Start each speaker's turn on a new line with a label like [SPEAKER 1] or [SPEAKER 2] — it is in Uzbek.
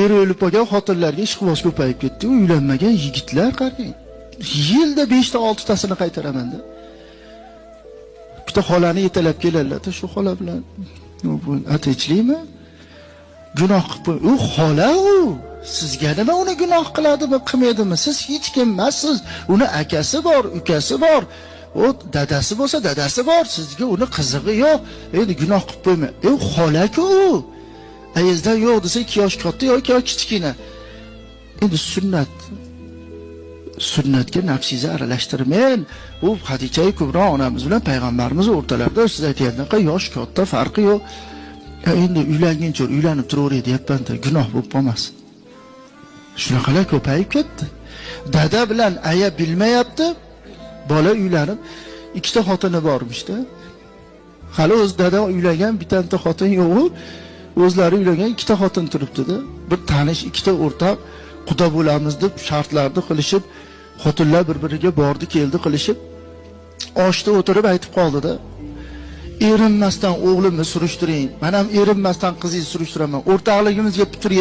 [SPEAKER 1] eri o'lib qolgan xotinlarga ishqiboz ko'payib ketdi. Uylanmagan yigitlar qarang. Yilda 5 ta 6 tasini qaytaraman-da. Bitta xolani yetalab keladilar-da, shu xola bilan bu atechilikmi? Gunoh qilib, u xola u. Sizga nima uni gunoh qiladimi, qilmaydimi? Siz hech kim emassiz. Uni akasi bor, ukasi bor. O dadasi bo'lsa, dadasi bor. Sizga uni qizig'i yo'q. Endi gunoh qilib qo'yma. Xola-ku. Ayizdan yo'q desa 2 yosh katta yoki kichkina. Endi sunnatga nafsingizni aralashtirmang. U Xadicha Kubro onamiz bilan payg'ambarimiz o'rtalarida siz aytgandaqa yosh katta farqi yo'q. Endi uylanguncha uylanib turaveradi deyapman-da, gunoh bo'lib qolmasin. Shunaqalar ko'payib ketdi. Dada bilan aya bilmayapti. Bola uylanib 2 ta xotini bormishda. Hali o'z dada uylangan bitta xotin yo'q. O'zlari uylangan 2 ta xotin turibdi-da. Bir tanish 2 ta o'rtoq quda bo'lamiz deb shartlarni qilishib, xotinlar bir-biriga bordi, keldi qilishib, oshda o'tirib aytib qoldi-da. Erinmasdan o'g'limni surishtiring. Men ham erinmasdan qizingizni surishtiraman. O'rtoqligimizga putur